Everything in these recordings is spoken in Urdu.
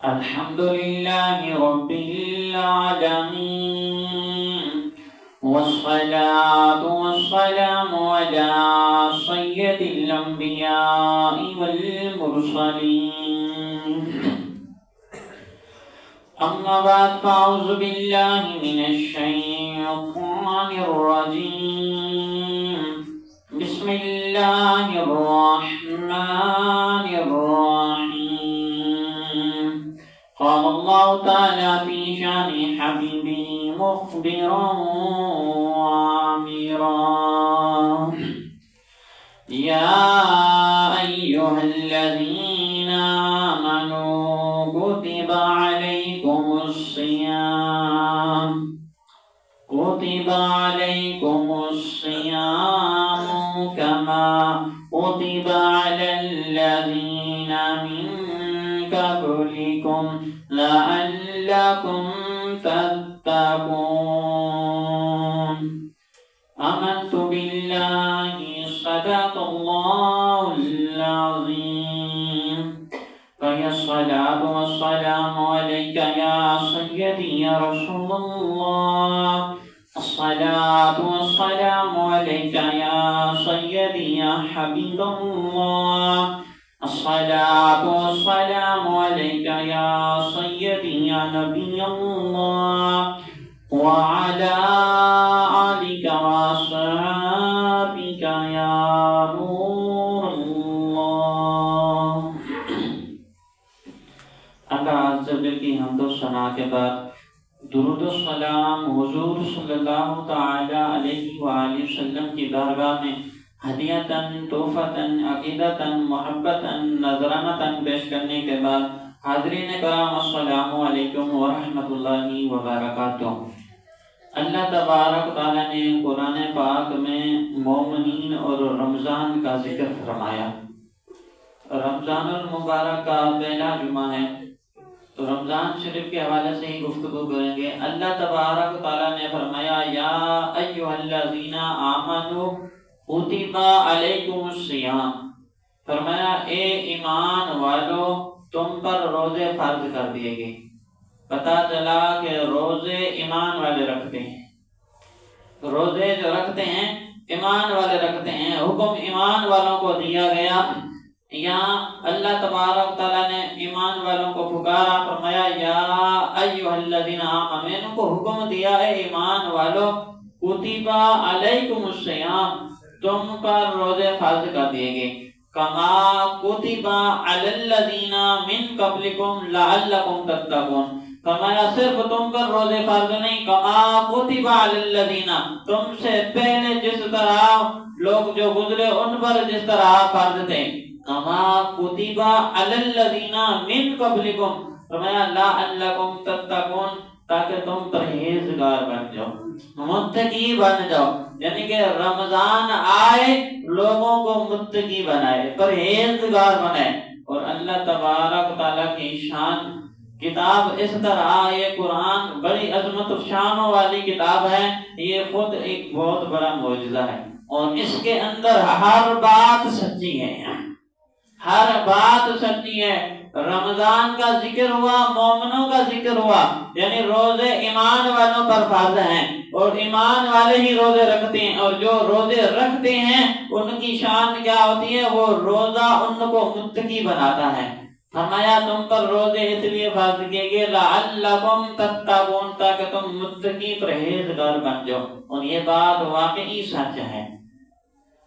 الحمد لله رب العالمين، والصلاة والسلام على سيد الأنبياء والمرسلين. أما بعد، فأعوذ بالله من الشيطان الرجيم. بسم الله الرحمن الرحيم. قال الله تعالى في شان حبيبه مخبرا وآمرا: يا أيها الذين آمنوا كتب عليكم الصيام كما كتب على الذين من قبلكم لعلكم تتقون. آمنت بالله، صدق الله العظيم. فيا الصلاة والسلام عليك يا سيدي يا رسول الله. الصلاة والسلام عليك يا سيدي يا حبيب الله. الصلاة والسلام عليك يا سيدي يا نبي الله، وعلى آلك وأصحابك يا نور الله. اللہ عز و جل کی حمد و ثنا کے بعد درود و سلام حضور صلی اللہ تعالی علیہ وآلہ وسلم کی بارگاہ میں ہدیتاً، تحفتاً، عقیدتاً، محبتاً، نذرانتاً پیش کرنے کے بعد، حاضرین کرام السلام علیکم ورحمۃ اللہ وبرکاتہ. اللہ تبارک تعالیٰ نے قرآن پاک میں مومنین اور رمضان کا ذکر فرمایا. رمضان المبارک کا پہلا جمعہ ہے، تو رمضان شریف کے حوالے سے ہی گفتگو کریں گے. اللہ تبارک تعالیٰ نے فرمایا: یا ایھا الذین آمنوا کتب علیکم الصیام. فرمایا اے ایمان والو، تم پر روزے فرض کر دیے گئے. پتا چلا کہ روزے ایمان والے رکھتے ہیں. روزے جو رکھتے ہیں ایمان والے رکھتے ہیں. حکم ایمان والوں کو دیا گیا. یہاں اللہ تبارک تعالیٰ نے ایمان والوں کو پکارا، فرمایا یا ایھا الذین آمنوا. میں نے کو حکم دیا ہے ایمان والو، کتب علیکم الصیام، تم پر روزے فرض کر دیے گئے. کما کتب علی الذین من قبلکم لعلکم تتقون. فرمایا صرف تم پر روزے فرض نہیں، کما کتب علی الذین، تم سے پہلے جس طرح لوگ جو گزرے ان پر جس طرح فرض تھے. کما کتب علی الذین من قبلکم، فرمایا لعلکم تتقون، تاکہ تم پرہیزگار بن جاؤ، متقی بن جاؤ. یعنی کہ رمضان آئے لوگوں کو متقی بنائے، پرہیزگار بنائے. اور اللہ تبارک تعالیٰ کی شان کتاب اس طرح، یہ قرآن بڑی عظمت و شانوں والی کتاب ہے. یہ خود ایک بہت بڑا معجزہ ہے، اور اس کے اندر ہر بات سچی ہے، ہر بات سچی ہے. رمضان کا ذکر ہوا، مومنوں کا ذکر ہوا، یعنی روزے ایمان والوں پر فرض ہیں، اور ایمان والے ہی روزے رکھتے ہیں. اور جو روزے رکھتے ہیں ان کی شان کیا ہوتی ہے؟ وہ روزہ ان کو متقی بناتا ہے. فرمایا تم پر روزے اس لیے فرض کیے گئے لعلکم تتقون، تاکہ تم متقی پرہیزگار بن جاؤ. اور یہ بات واقعی سچ ہے،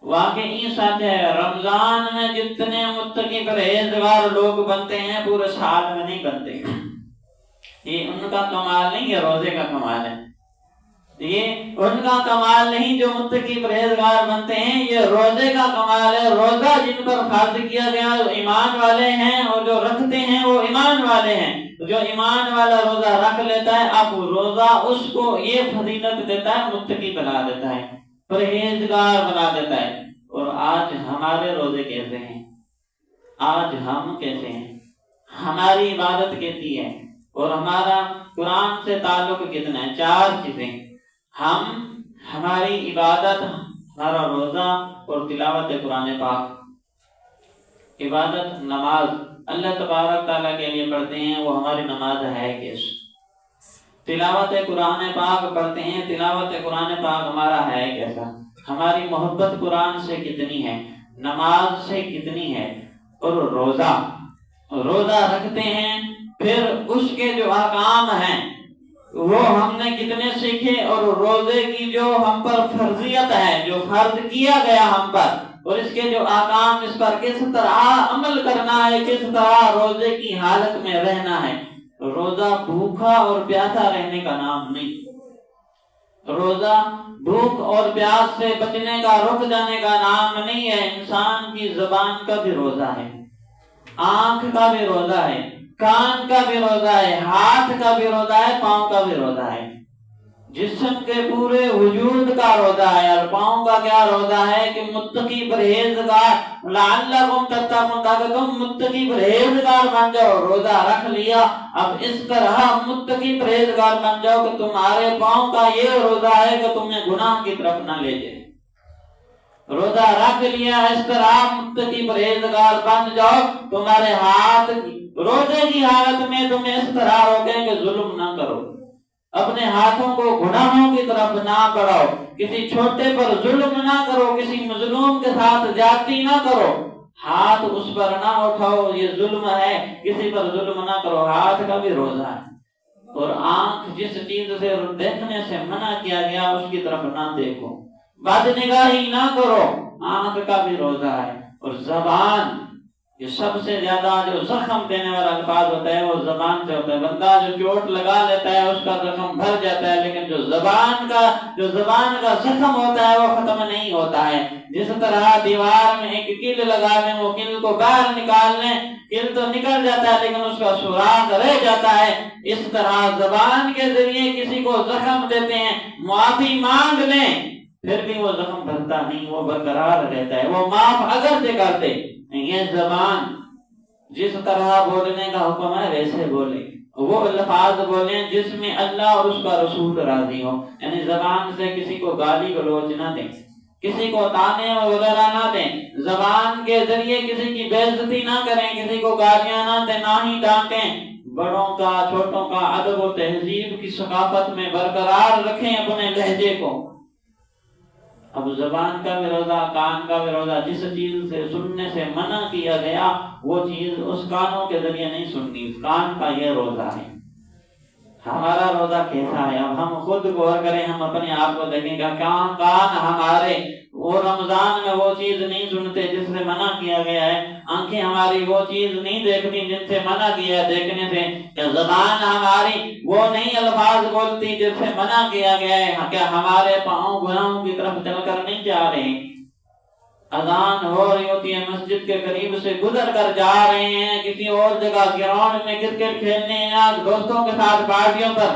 واقعی سچ ہے. رمضان میں جتنے متقی پرہیزگار لوگ بنتے ہیں پورے سال میں نہیں بنتے. یہ ان کا کمال نہیں ہے، روزے کا کمال ہے. یہ ان کا کمال نہیں جو متقی پرہیزگار بنتے ہیں، یہ روزے کا کمال ہے. روزہ جن پر فرض کیا گیا ایمان والے ہیں، اور جو رکھتے ہیں وہ ایمان والے ہیں. جو ایمان والا روزہ رکھ لیتا ہے، اب روزہ اس کو یہ فضیلت دیتا ہے، متقی بنا دیتا ہے، پرہیزگار بنا دیتا ہے. اور آج ہمارے روزے کیسے ہیں؟ آج ہم کیسے ہیں؟ ہماری عبادت کیسی ہے؟ اور ہمارا قرآن سے تعلق کتنا ہے؟ 4 چیزیں. ہماری عبادت، ہمارا روزہ اور تلاوت قرآن پاک. عبادت نماز، اللہ تبارک تعالیٰ کے لیے پڑھتے ہیں وہ ہماری نماز ہے کس؟ تلاوت قرآن پاک پڑھتے ہیں، تلاوت قرآن پاک ہمارا ہے کیسا؟ ہماری محبت قرآن سے کتنی ہے، نماز سے کتنی ہے؟ اور روزہ رکھتے ہیں، پھر اس کے جو احکام ہیں وہ ہم نے کتنے سیکھے، اور روزے کی جو ہم پر فرضیت ہے، جو فرض کیا گیا ہم پر، اور اس کے جو احکام، اس پر کس طرح عمل کرنا ہے، کس طرح روزے کی حالت میں رہنا ہے۔ روزہ بھوکا اور پیاسا رہنے کا نام نہیں، روزہ بھوک اور پیاس سے بچنے کا، رک جانے کا نام نہیں ہے۔ انسان کی زبان کا بھی روزہ ہے، آنکھ کا بھی روزہ ہے، کان کا بھی روزہ ہے، ہاتھ کا بھی روزہ ہے، پاؤں کا بھی روزہ ہے، جسم کے پورے وجود کا روزہ ہے۔ اور پاؤں کا کیا روزہ ہے کہ متقی پرہیزگار، لعلکم تتقون، تاکہ تم متقی پرہیزگار بن جاؤ۔ روزہ رکھ لیا، اب اس طرح متقی پرہیزگار بن جاؤ کہ تمہارے پاؤں کا یہ روزہ ہے کہ تمہیں گناہ کی طرف نہ لے جائے۔ روزہ رکھ لیا، اس طرح متقی پرہیزگار بن جاؤ، تمہارے ہاتھ روزے کی حالت میں تمہیں اس طرح روکیں کہ ظلم نہ کرو، اپنے ہاتھوں کو گناہوں کی طرف نہ بڑھاؤ، کسی چھوٹے پر ظلم نہ کرو، کسی مظلوم کے ساتھ زیادتی نہ کرو، ہاتھ اس پر نہ اٹھاؤ، یہ ظلم ہے، کسی پر ظلم نہ کرو۔ ہاتھ کا بھی روزہ ہے۔ اور آنکھ جس چیز سے دیکھنے سے منع کیا گیا اس کی طرف نہ دیکھو، بد نگاہی نہ کرو، آنکھ کا بھی روزہ ہے۔ اور زبان، یہ سب سے زیادہ جو زخم دینے والا الفاظ ہوتا ہے وہ زبان سے ہوتا ہے۔ بندہ جو چوٹ لگا لیتا ہے اس کا زخم بھر جاتا ہے، لیکن جو زبان کا زخم ہوتا ہے وہ ختم نہیں ہوتا ہے۔ جس طرح دیوار میں ایک کیل لگا لیں، وہ کیل کو باہر نکال لیں، کیل تو نکل جاتا ہے لیکن اس کا سوراخ رہ جاتا ہے، اس طرح زبان کے ذریعے کسی کو زخم دیتے ہیں، معافی مانگ لیں پھر بھی وہ زخم بھرتا نہیں، وہ برقرار رہتا ہے، وہ معاف اگر سے کرتے۔ یہ زبان جس طرح بولنے کا حکم ہے ویسے بولے، وہ الفاظ بولیں جس میں اللہ اور اس کا رسول راضی ہو، یعنی زبان سے کسی کو گالی گلوچ نہ دیں، کسی کو تانے وغیرہ نہ دیں، زبان کے ذریعے کسی کی بے عزتی نہ کریں، کسی کو گالیاں نہ دیں، نہ ہی ڈانٹیں، بڑوں کا چھوٹوں کا ادب و تہذیب کی ثقافت میں برقرار رکھیں اپنے لہجے کو۔ اب زبان کا بھی روزہ، کان کا بھی روزہ، جس چیز سے سننے سے منع کیا گیا وہ چیز اس کانوں کے ذریعے نہیں سننی، کان کا یہ روزہ ہے۔ ہمارا روزہ کیسا ہے؟ اب ہم خود غور کریں، ہم اپنے آپ کو دیکھیں گا، کان ہمارے وہ رمضان میں وہ چیز نہیں سنتے جس سے منع کیا گیا ہے، آنکھیں ہماری وہ چیز نہیں دیکھتی جن سے منع کیا ہے دیکھنے سے، کہ زبان ہماری وہ نہیں الفاظ بولتی جس سے منع کیا گیا ہے، کیا ہمارے پاؤں گناہوں کی طرف چل کر نہیں جا رہے ہیں؟ اذان ہو رہی ہوتی ہے، مسجد کے قریب سے گزر کر جا رہے ہیں کسی اور جگہ، گراؤنڈ میں کرکٹ کھیلنے یا دوستوں کے ساتھ پارٹیوں پر،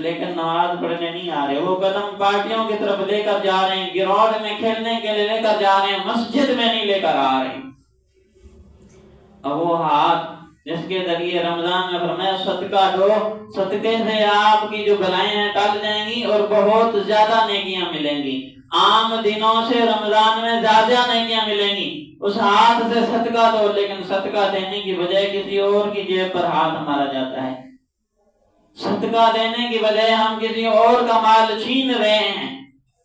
لیکن نماز پڑھنے نہیں آ رہے، وہ قدم پارٹیوں کی طرف لے کر جا رہے ہیں، گراؤنڈ میں کھیلنے کے لیے لے کر جا رہے ہیں، مسجد میں نہیں لے کر آ رہے ہیں۔ اب وہ ہاتھ جس کے ذریعے رمضان میں فرمایا صدقہ دو، صدقے سے آپ کی جو بلائیں ہیں ٹل جائیں گی اور بہت زیادہ نیکیاں ملیں گی، عام دنوں سے رمضان میں زیادہ نیکیاں ملیں گی۔ اس ہاتھ سے صدقہ دو، لیکن صدقہ دینے کی بجائے کسی اور کی جیب پر ہاتھ مارا جاتا ہے، صدقہ دینے کی بجائے ہم کسی اور کا مال چھین رہے ہیں،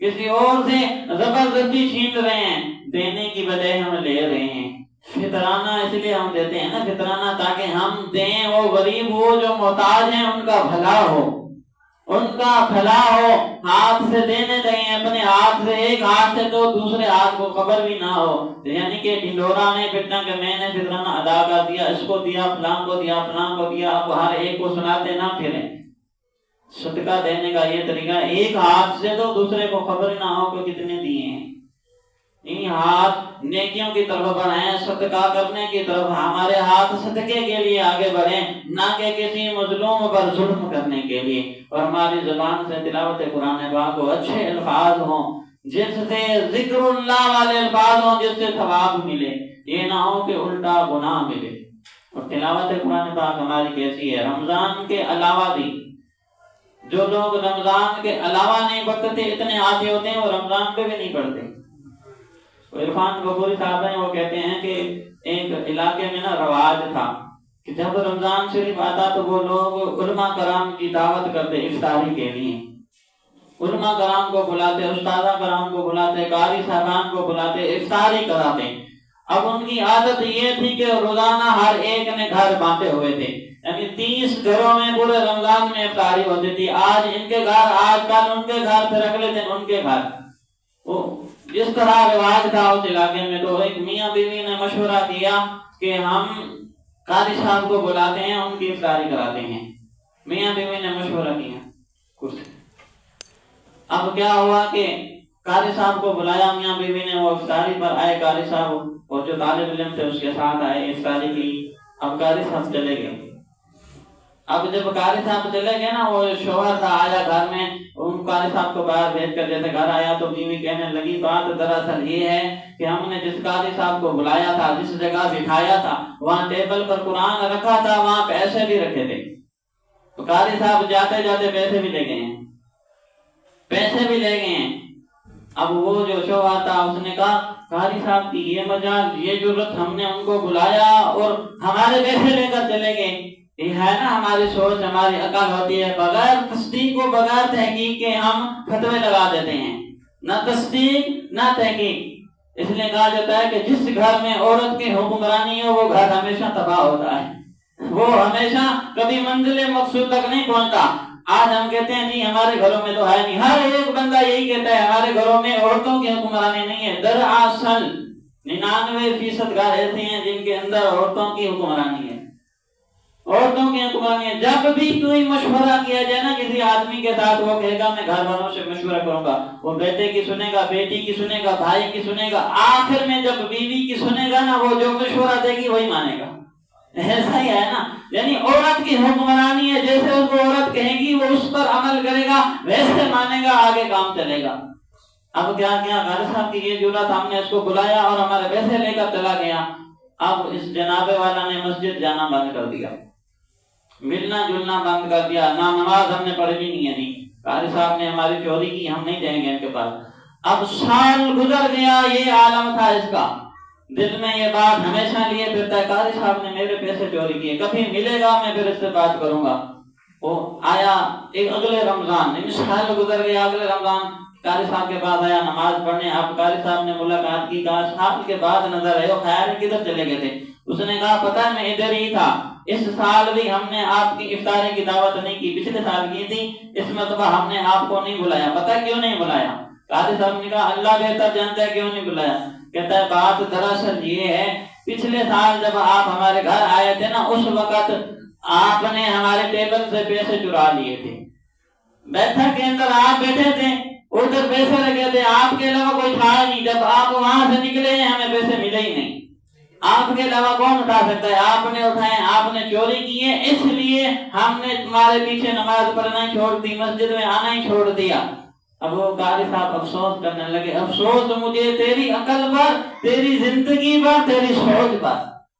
کسی اور سے زبردستی چھین رہے ہیں، دینے کی بجائے ہم لے رہے ہیں۔ فطرانہ اس لیے ہم دیتے ہیں نا، فطرانہ تاکہ ہم دیں، وہ غریب ہو جو محتاج ہیں ان کا بھلا ہو، ان کا بھلا ہو، ہاتھ سے دینے چاہیے، اپنے ہاتھ سے، ایک ہاتھ سے تو دوسرے ہاتھ کو خبر بھی نہ ہو، یعنی کہ ڈھنڈورا نہیں پٹنا کہ میں نے فطرانہ ادا کر دیا، اس کو دیا، فلاں کو دیا، فلاں کو دیا، اب ہر ایک کو سناتے نہ پھریں۔ صدقہ دینے کا یہ طریقہ، ایک ہاتھ سے تو دوسرے کو خبر نہ ہو کہ کتنے دیے ہیں، ان ہاتھ نیکیوں کی طرف بڑھائیں، صدقہ کرنے کی طرف، ہمارے ہاتھ صدقے کے لیے آگے بڑھیں، نہ کہ کسی مظلوم پر ظلم کرنے کے لیے۔ اور ہماری زبان سے تلاوت قرآن پاک ہو، اچھے الفاظ ہوں جس سے ذکر اللہ والے الفاظ ہوں جس سے ثواب ملے، یہ نہ ہو کہ الٹا گناہ ملے۔ اور تلاوت قرآن پاک ہماری کیسی ہے؟ رمضان کے علاوہ بھی جو لوگ رمضان کے علاوہ نہیں پڑھتے، اتنے عادی ہوتے ہیں وہ رمضان پہ بھی نہیں پڑھتے۔ عرفان غفوری صاحب ہیں، وہ کہتے ہیں کہ ایک علاقے میں نا رواج تھا کہ جب رمضان شریف آتا تو وہ لوگ علماء کرام کی دعوت کرتے افطاری کے لیے، علماء کرام کو بلاتے، استادہ کرام کو بلاتے، قاری صاحبان کو بلاتے، افطاری کراتے۔ اب ان کی عادت یہ تھی کہ روزانہ ہر ایک نے گھر بانٹے ہوئے تھے، یعنی 30 گھروں میں پورے رمضان میں افطاری ہوتی تھی، آج ان کے گھر، آج کل ان کے گھر، پھر اگلے دن ان کے گھر، وہ جس طرح رواج تھا اس علاقے میں۔ تو ایک میاں بیوی نے مشورہ کیا کہ ہم قاری صاحب کو بلاتے ہیں، ان کی افطاری کراتے ہیں۔ میاں بیوی نے مشورہ کیا کچھ، اب کیا ہوا کہ قاری صاحب کو بلایا میاں بیوی نے، وہ افطاری پر آئے، قاری صاحب اور جو طالب علم تھے اس کے ساتھ آئے افطاری کی۔ اب قاری صاحب چلے گئے، اب جب قاری صاحب چلے گئے نا، وہ شوہر تھا آیا گھر میں، ان قاری صاحب کو باہر بھیج کر جیسے گھر آیا تو بیوی کہنے لگی بات دراصل یہ ہے کہ ہم نے جس قاری صاحب کو بلایا تھا، جس جگہ بٹھایا تھا، وہاں ٹیبل پر قرآن رکھا تھا، وہاں پیسے بھی رکھے تھے۔ تو قاری صاحب جاتے جاتے پیسے بھی لے گئے ہیں، پیسے بھی لے گئے ہیں۔ اب وہ جو شوہر تھا اس نے کہا قاری صاحب کی یہ مجال، یہ جرت، ہم نے ان کو بلایا اور ہمارے پیسے لے کر چلے گئے۔ یہ ہے نا ہماری سوچ، ہماری عقل ہوتی ہے، بغیر تصدیق و بغیر تحقیق کے ہم فتوے لگا دیتے ہیں، نہ تصدیق نہ تحقیق۔ اس لیے کہا جاتا ہے کہ جس گھر میں عورت کی حکمرانی ہو وہ گھر ہمیشہ تباہ ہوتا ہے، وہ ہمیشہ کبھی منزل مقصود تک نہیں پہنچتا۔ آج ہم کہتے ہیں نہیں ہمارے گھروں میں تو ہے نہیں، ہر ایک بندہ یہی کہتا ہے ہمارے گھروں میں عورتوں کی حکمرانی نہیں ہے۔ دراصل 99% گھر ایسے ہیں جن کے اندر عورتوں کی حکمرانی ہے، عورتوں کی حکمرانی ہے۔ جب بھی کوئی مشورہ کیا جائے نا کسی آدمی کے ساتھ، وہ کہے گا میں گھر والوں سے مشورہ کروں گا، وہ بیٹے کی سنے گا، بیٹی کی سنے گا، بھائی کی سنے گا، آخر میں جب بیوی کی سنے گا نا، وہ جو مشورہ دے گی وہی مانے گا۔ ایسا ہی ہے نا، یعنی عورت کی حکمرانی ہے، جیسے اس کو عورت کہے گی وہ اس پر عمل کرے گا، ویسے مانے گا، آگے کام چلے گا۔ اب کیا کیا قاری صاحب کی یہ جرات، ہم نے اس کو بلایا اور ہمارے پیسے لے کر چلا گیا۔ اب اس جناب والا نے مسجد جانا بند کر دیا، ملنا جلنا بند کر دیا، نہ نماز ہم نے پڑھنی نہیں ہے، نہیں قاری صاحب نے ہماری چوری کی، ہم نہیں جائیں گے ان کے پاس۔ اب سال گزر گیا، یہ عالم تھا اس کا، دل میں یہ بات ہمیشہ لیے پھرتا ہے قاری صاحب نے میرے پیسے چوری کیے، کبھی ملے گا میں پھر اس سے بات کروں گا۔ وہ آیا ایک اگلے رمضان، سال گزر گیا، اگلے رمضان قاری صاحب کے پاس آیا نماز پڑھنے۔ اب قاری صاحب نے ملاقات کی، کہا سال کے بعد نظر آئے، خیر کدھر چلے گئے تھے؟ اس نے کہا پتہ ہے میں ادھر ہی تھا، اس سال بھی ہم نے آپ کی افطاری کی دعوت نہیں کی، پچھلے سال کی تھی، اس مرتبہ ہم نے آپ کو نہیں بلایا، پتہ کیوں نہیں بلایا؟ قاری صاحب نے کہا اللہ بہتر جانتا ہے کیوں نہیں بلایا۔ کہتا ہے بات دراصل یہ ہے، پچھلے سال جب آپ ہمارے گھر آئے تھے نا، اس وقت آپ نے ہمارے ٹیبل سے پیسے چرا لیے تھے، بیٹھک کے اندر آپ بیٹھے تھے، ادھر پیسے لگے تھے، آپ کے علاوہ کوئی تھا نہیں، جب آپ وہاں سے نکلے ہیں ہمیں پیسے ملے ہی نہیں، آپ کے علاوہ کون اٹھا سکتا ہے؟ آپ نے اٹھائے، آپ نے چوری کی ہے، اس لیے ہم نے تمہارے پیچھے نماز پڑھنا ہی چھوڑ دی، مسجد میں آنا ہی چھوڑ دیا۔ اب وہ قاری صاحب افسوس کرنے لگے، افسوس مجھے تیری عقل پر، تیری زندگی پر، تیری سوچ پر۔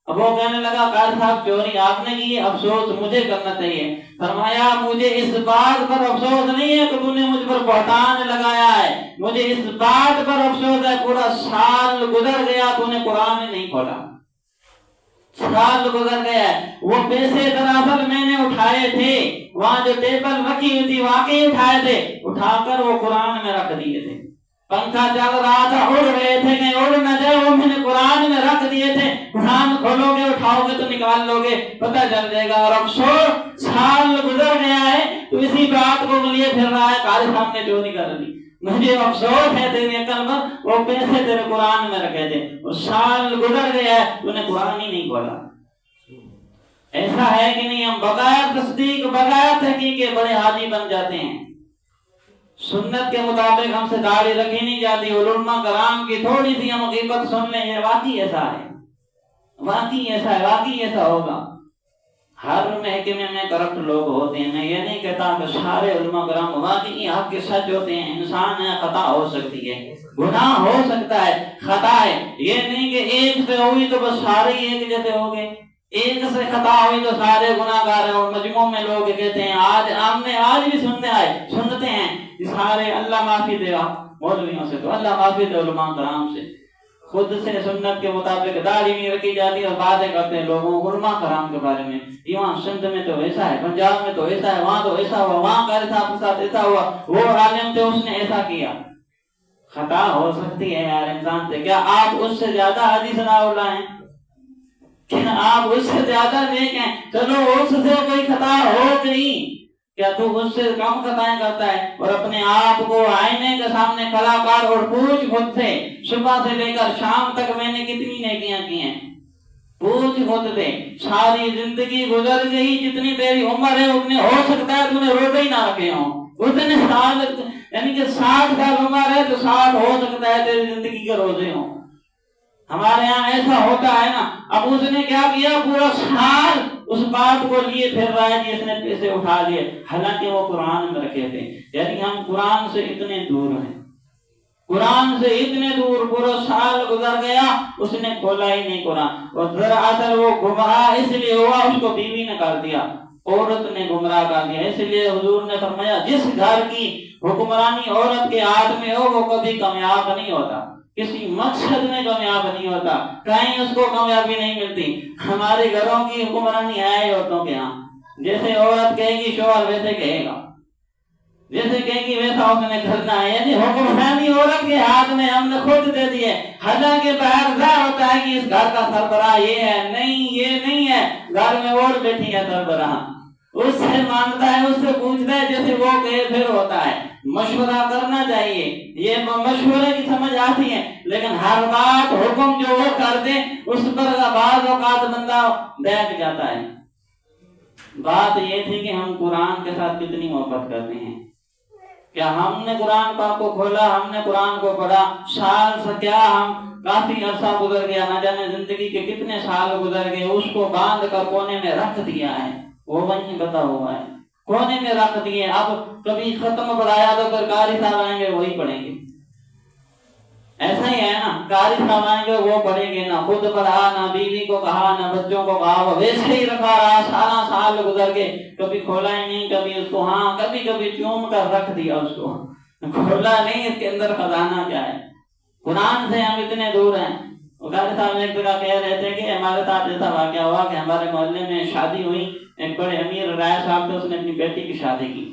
اب وہ کہنے لگا قاری صاحب چوری آپ نے کی، افسوس مجھے کرنا چاہیے۔ فرمایا مجھے اس بات پر افسوس نہیں ہے کہ تو نے مجھ پر بہتان لگایا ہے، مجھے اس بات پر افسوس ہے پورا سال گزر گیا تو نے قرآن نہیں کھولا، سال گزر گیا ہے۔ وہ پیسے دراصل میں نے اٹھائے تھے، وہاں جو ٹیبل رکھی ہوئی تھی واقعی اٹھائے تھے، اٹھا کر وہ قرآن میں رکھ دیے تھے، پنکھا چل رہا تھا اڑ رہے تھے کہیں اڑ نہ جائے، وہ میں نے قرآن میں رکھ دیے تھے، قرآن کھولو گے اٹھاؤ گے تو نکال لو گے پتہ چل جائے گا۔ اور افسوس سال گزر گیا ہے تو اسی بات کو لیے پھر رہا ہے قاری صاحب نے چوری کر لی، مجھے افسوس ہے تیری عقل پر، وہ پیسے تیرے قرآن میں رکھے تھے، وہ سال گزر گیا ہے تو نے قرآن ہی نہیں کھولا۔ ایسا ہے کہ نہیں ہم بغیر تصدیق بغیر تحقیق کے بڑے حاجی بن جاتے ہیں، سنت کے مطابق ہم سے داڑھی رکھی نہیں جاتی، علماء کرام کی تھوڑی سی ہم غیبت سن لیں، یہ واقعی ایسا ہے، واقعی ایسا ہے، واقعی ایسا ہوگا۔ ہر محکمے میں کرپٹ لوگ ہوتے ہیں، میں یہ نہیں کہتا کہ سارے علماء کرام واقعی حق کے سچ ہوتے ہیں، انسان ہے، خطا ہو سکتی ہے، گناہ ہو سکتا ہے، خطا ہے، یہ نہیں کہ ایک سے ہوئی تو بس سارے ایک جیسے ہو گئے، ایک سے خطا ہوئی تو سارے گناہ گار ہیں۔ اور مجموع میں لوگ کہتے ہیں، آج بھی سنتے ہیں کہ سارے اللہ معافی دے گا مولویوں سے، تو اللہ معافی دے علماء کرام سے۔ خود سے سنت کے مطابق داڑھی نہیں رکھی جاتی اور باتیں کرتے ہیں لوگوں علماء کرام کے بارے میں، یہاں سندھ میں تو ایسا ہے، پنجاب میں تو ایسا ہے، وہاں تو ایسا ہوا، وہاں قاری صاحب کے ساتھ ایسا ہوا، وہ عالم تھے اس نے ایسا کیا۔ خطا ہو سکتی ہے یار انسان سے، کیا آپ اس سے زیادہ حدیث ناولہ ہیں؟ کیا آپ اس سے زیادہ نیک ہیں؟ چلو اس سے کوئی خطا ہو گئی، کیا تو اس سے کم خطائیں کرتا ہے؟ اور اپنے آپ کو آئینے کے سامنے کھڑا کر اور پوچھ خود سے، صبح سے لے کر شام تک میں نے کتنی نیکیاں کی ہیں؟ پوچھ خود سے، ساری زندگی گزر گئی، جتنی تیری عمر ہے اتنے ہو سکتا ہے تو نے روزے ہی نہ رکھے ہوں، اتنے سال یعنی کہ 60 سال عمر ہے تو 60 ہو سکتا ہے تیری زندگی کے روزے ہوں۔ ہمارے یہاں ایسا ہوتا ہے نا، اب اس نے کیا کیا، پورا سال اس بات کو لیے پھر رہا ہے کہ اس نے پیسے اٹھا لیے، حالانکہ وہ قرآن میں رکھے تھے۔ یعنی ہم قرآن سے اتنے دور ہیں، قرآن سے اتنے دور، پورا سال گزر گیا اس نے کھولا ہی نہیں قرآن۔ اور دراصل وہ گمراہ اس لیے ہوا، اس کو بیوی نے کر دیا، عورت نے گمراہ کر دیا۔ اس لیے حضور نے فرمایا جس گھر کی حکمرانی عورت کے ہاتھ میں ہو وہ کبھی کامیاب نہیں ہوتا، کسی مقصد میں کامیاب نہیں ہوتا، کہیں اس کو کامیابی نہیں ملتی۔ ہمارے گھروں کی حکمرانی ہے عورتوں کے ہاں، جیسے عورت کہے گی شوہر ویسے کہے گا، جیسے کہے گی ویسا اس نے کرنا ہے۔ یعنی حکمرانی عورت کے ہاتھ میں ہم نے خود دے دی ہے، حالانکہ باہر ظاہر ہوتا ہے کہ اس گھر کا سربراہ یہ ہے، نہیں یہ نہیں ہے، گھر میں اور بیٹھی ہے سربراہ، اس سے مانگتا ہے، اس سے پوچھتا ہے، جیسے وہ کہے پھر ہوتا ہے۔ مشورہ کرنا چاہیے، یہ مشورے کی سمجھ آتی ہے، لیکن ہر بات حکم جو وہ کر دے اس پر بعض اوقات بندہ بیٹھ جاتا ہے۔ بات یہ تھی کہ ہم قرآن کے ساتھ کتنی محبت کرتے ہیں۔ کیا ہم نے قرآن پاک کو کھولا، ہم نے قرآن کو پڑھا؟ سال سے کیا ہم کافی عرصہ گزر گیا، نہ جانے زندگی کے کتنے سال گزر گئے، اس کو باندھ کر کونے میں رکھ دیا ہے، وہ وہیں بتا ہوا ہے، کونے میں رکھ دیے۔ اب کبھی ختم پڑھایا تو پھر قاری صاحب آئیں گے وہی پڑھیں گے، ایسا ہی ہے نا، قاری صاحب آئیں گے وہ پڑھیں گے، نہ خود پڑھا، نہ بیوی کو کہا، نہ بچوں کو کہا، وہ ویسے ہی رکھا رہا، سارا سال گزر کے کبھی کھولا ہی نہیں، کبھی اس کو ہاں کبھی کبھی چوم کر رکھ دیا، اس کو کھولا نہیں، اس کے اندر خزانہ کیا ہے۔ قرآن سے ہم اتنے دور ہیں۔ قاری صاحب ایک جگہ کہہ رہے تھے کہ ہمارے ساتھ ایسا واقعہ ہوا کہ ہمارے محلے میں شادی ہوئی، ایک بڑے امیر رائے صاحب تھے، اس نے اپنی بیٹی کی شادی کی،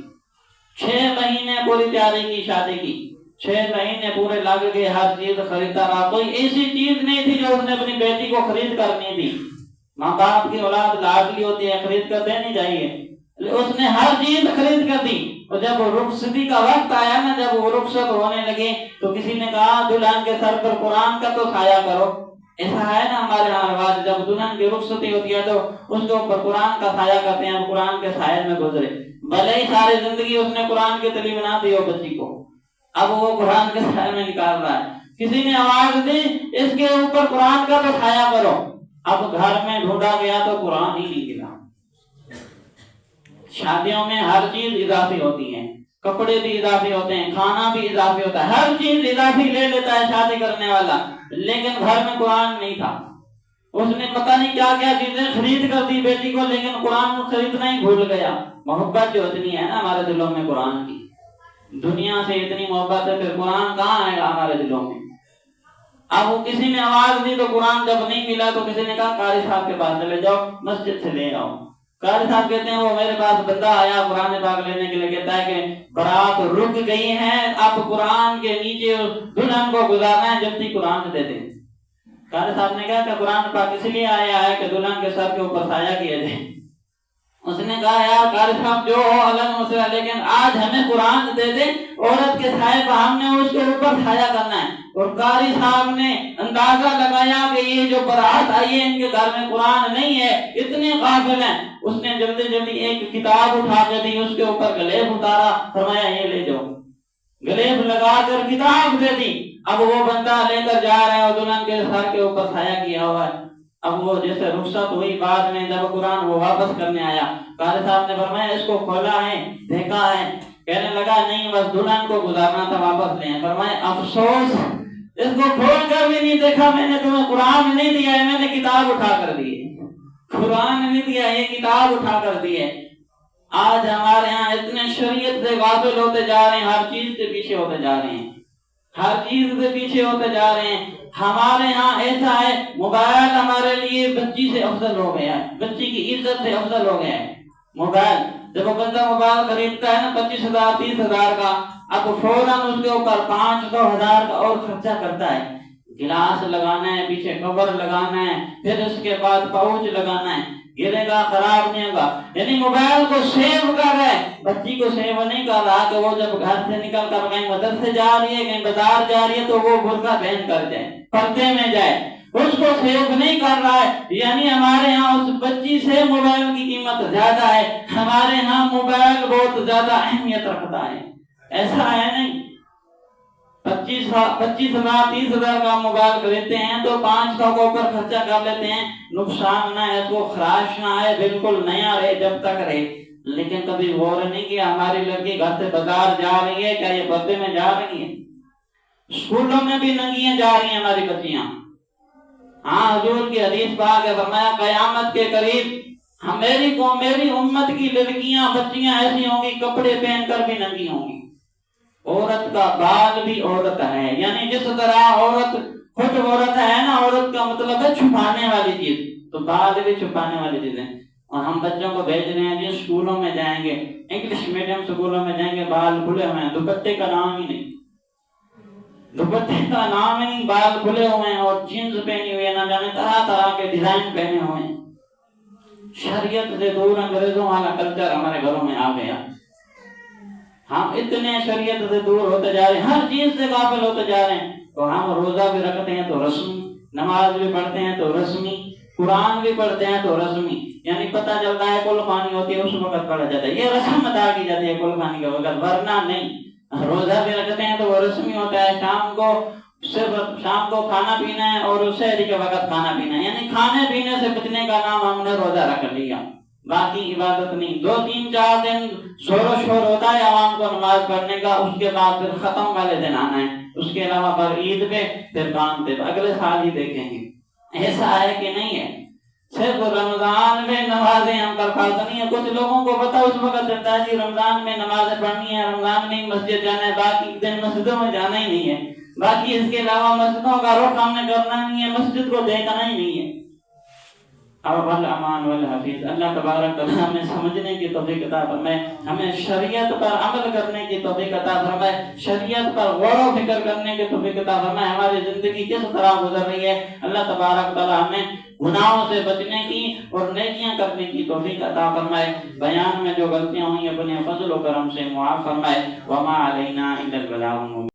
6 مہینے پوری تیاری کی شادی کی، 6 مہینے پورے لگ گئے، ہر چیز خریدتا رہا، کوئی ایسی چیز نہیں تھی جو اس نے اپنی بیٹی کو خرید کر نہیں دی۔ ماں باپ کی اولاد لاڈلی ہوتی ہے، خرید کر دینی چاہیے، اس نے ہر چیز خرید کر دی۔ اور جب رخصتی کا وقت آیا نا، جب وہ رخصت ہونے لگے تو کسی نے کہا دلہن کے سر پر قرآن کا تو سایہ کرو۔ ایسا ہے نا ہمارے یہاں رواج، جب دلہن کی رخصتی ہوتی ہے تو اس کے اوپر قرآن کا سایہ کرتے ہیں، قرآن کے سائے میں گزرے، بھلے ہی ساری زندگی اس نے قرآن کی تعلیم نہ دی ہو بچی کو، اب وہ قرآن کے سائے میں نکال رہا ہے۔ کسی نے آواز دی اس کے اوپر قرآن کا تو سایہ کرو، اب گھر میں ڈھونڈا گیا تو قرآن ہی نہیں ملا۔ شادیوں میں ہر چیز اضافی ہوتی ہے، کپڑے بھی اضافی ہوتے ہیں، کھانا بھی اضافی ہوتا ہے، ہر چیز اضافی لے لیتا ہے شادی کرنے والا، لیکن گھر میں قرآن نہیں تھا۔ اس نے پتہ نہیں کیا کیا چیزیں خرید کر دی بیٹی کو، لیکن قرآن خریدنا ہی بھول گیا۔ محبت جو اتنی ہے نا ہمارے دلوں میں قرآن کی، دنیا سے اتنی محبت ہے، پھر قرآن کہاں آئے گا ہمارے دلوں میں؟ اب وہ کسی نے آواز دی تو قرآن جب نہیں ملا تو کسی نے کہا قاری صاحب کے پاس چلے جاؤ، مسجد سے لے آؤ۔ قاری صاحب کہتے ہیں وہ میرے پاس بندہ آیا قرآن پاک لینے کے لیے، کہتا ہے کہ برات رک گئی ہے، اب قرآن کے نیچے دلہن کو گزارنا ہے، جلدی قرآن دے دیں۔ قاری صاحب نے کہا کہ قرآن پاک اس لیے آیا ہے کہ دلہن کے سر کے اوپر سایہ کیا جائے۔ اس نے کہا یار قاری صاحب جو ہو الگ مسئلہ، لیکن آج ہمیں قرآن دے دے، عورت کے سائے پر ہم نے اس کے اوپر سایہ کرنا ہے۔ اور قاری صاحب نے اندازہ لگایا کہ یہ جو برات آئی ہے ان کے گھر میں قرآن نہیں ہے، اتنے غافل ہیں۔ اس نے جلدی جلدی ایک کتاب اٹھا کے دی، اس کے اوپر غلیف اتارا، فرمایا یہ لے جاؤ، غلیف لگا کر کتاب دے دی۔ اب وہ بندہ لے کر جا رہا ہے اور دلہن کے سر کے اوپر سایہ کیا ہوا ہے۔ اب وہ جیسے رخصت ہوئی، بعد میں جب قرآن وہ واپس کرنے آیا، قاری صاحب نے فرمایا اس کو کھولا ہے، دیکھا ہے؟ کہنے لگا نہیں، بس دلہن کو گزارنا تھا، واپس لیں۔ فرمایا افسوس، اس کو کھول کر بھی نہیں دیکھا، میں نے تمہیں قرآن نہیں دیا ہے، میں نے کتاب اٹھا کر دی ہے، قرآن نہیں دیا، یہ کتاب اٹھا کر دی ہے۔ آج ہمارے ہاں اتنے شریعت سے غافل ہوتے جا رہے ہیں، ہر چیز کے پیچھے ہوتے جا رہے ہیں۔ ہر چیز سے پیچھے ہوتے جا رہے ہیں. ہمارے ہاں ایسا ہے موبائل ہمارے لیے بچی سے افضل ہو گیا ہے، بچی کی عزت سے افضل ہو گیا ہے موبائل. جب وہ بندہ موبائل خریدتا ہے نا 25,000 30,000 کا، اب فوراً اس کے اوپر 500,000 کا اور خرچہ کرتا ہے. گلاس لگانا ہے، پیچھے کور لگانا ہے، پھر اس کے بعد پاؤچ لگانا ہے، گرے گا خراب نہیں ہوگا. یعنی موبائل کو سیو کر رہا ہے، بچی کو سیو نہیں کر رہا کہ وہ جب گھر سے نکل کر کہیں مدرسے جا رہی ہے، کہیں بازار جا رہی ہے تو وہ برقع پہن کر جائے، پردے میں جائے، اس کو سیو نہیں کر رہا ہے. یعنی ہمارے ہاں اس بچی سے موبائل کی قیمت زیادہ ہے، ہمارے ہاں موبائل بہت زیادہ اہمیت رکھتا ہے. ایسا ہے نہیں 25,000 30,000 کا موبائل خریدتے ہیں تو 500 کے اوپر خرچہ کر لیتے ہیں، نقصان نہ ہے، اس کو خراش نہ ہے، بالکل نیا رہے جب تک رہے. لیکن کبھی غور نہیں کیا ہماری لڑکی گھر سے بازار جا رہی ہے، کیا یہ پردے میں جا رہی ہے؟ اسکولوں میں بھی ننگیاں جا رہی ہیں ہماری بچیاں. ہاں حضور کی حدیث پاک ہے، فرمایا قیامت کے قریب میری امت کی لڑکیاں بچیاں ایسی ہوں گی کپڑے پہن کر بھی ننگی ہوں گی. عورت کا بال بھی عورت ہے، یعنی جس طرح عورت خود عورت ہے نا، عورت کا مطلب ہے چھپانے والی چیز، تو بال بھی چھپانے والی چیز ہے. اور ہم بچوں کو بھیج رہے ہیں جی اسکولوں میں جائیں گے، انگلش میڈیم اسکولوں میں جائیں گے، بال کھلے ہوئے ہیں، دوپٹے کا نام ہی نہیں، دوپٹے کا نام ہی نہیں، بال کھلے ہوئے ہیں اور جینز پہنی ہوئی ہے، نہ جانے طرح طرح کے ڈیزائن پہنے ہوئے ہیں. شریعت سے دور انگریزوں والا کلچر ہمارے گھروں میں آ گیا. ہم اتنے شریعت سے دور ہوتے جا رہے ہیں، ہر چیز سے غافل ہوتے جا رہے ہیں. تو ہم روزہ بھی رکھتے ہیں تو رسمی، نماز بھی پڑھتے ہیں تو رسمی، قرآن بھی پڑھتے ہیں تو رسمی. یعنی پتہ چلتا ہے کل خوانی ہوتی ہے اس وقت پڑھا جاتا ہے، یہ رسم ادا کی جاتی ہے کل خوانی کے وقت، ورنہ نہیں. روزہ بھی رکھتے ہیں تو وہ رسمی ہوتا ہے، شام کو کھانا پینا ہے اور سحری کے وقت کھانا پینا ہے، یعنی کھانے پینے سے بچنے کا نام ہم نے روزہ رکھ لیا، باقی عبادت نہیں. 2 3 4 دن شور و شور ہوتا ہے عوام کو نماز پڑھنے کا، اس کے بعد پھر ختم والے دن آنا ہے، اس کے علاوہ پر عید پہ پھر کام پہ اگلے سال ہی دیکھیں گے. ایسا ہے کہ نہیں ہے؟ صرف رمضان میں نمازیں ہم پر فرض نہیں ہے. کچھ لوگوں کو پتا اس وقت چلتا ہے کہ رمضان میں نمازیں پڑھنی ہے، رمضان میں مسجد جانا ہے، باقی دن مسجدوں میں جانا ہی نہیں ہے، باقی اس کے علاوہ مسجدوں کا رخ ہم نے کرنا نہیں ہے، مسجد کو دیکھنا ہی نہیں ہے. اور الامان والحفیظ. اللہ تبارک تعالی ہمیں سمجھنے کی توفیق عطا فرمائے، ہمیں شریعت پر عمل کرنے کی توفیق عطا فرمائے، شریعت پر غور و فکر کرنے کی توفیق عطا فرمائے. ہماری زندگی کس طرح گزر رہی ہے، اللہ تبارک تعالی ہمیں گناہوں سے بچنے کی اور نیکیاں کرنے کی توفیق عطا فرمائے. بیان میں جو غلطیاں ہوئی اپنے فضل و کرم سے معاف فرمائے. وما علینا الا البلاغ المبین.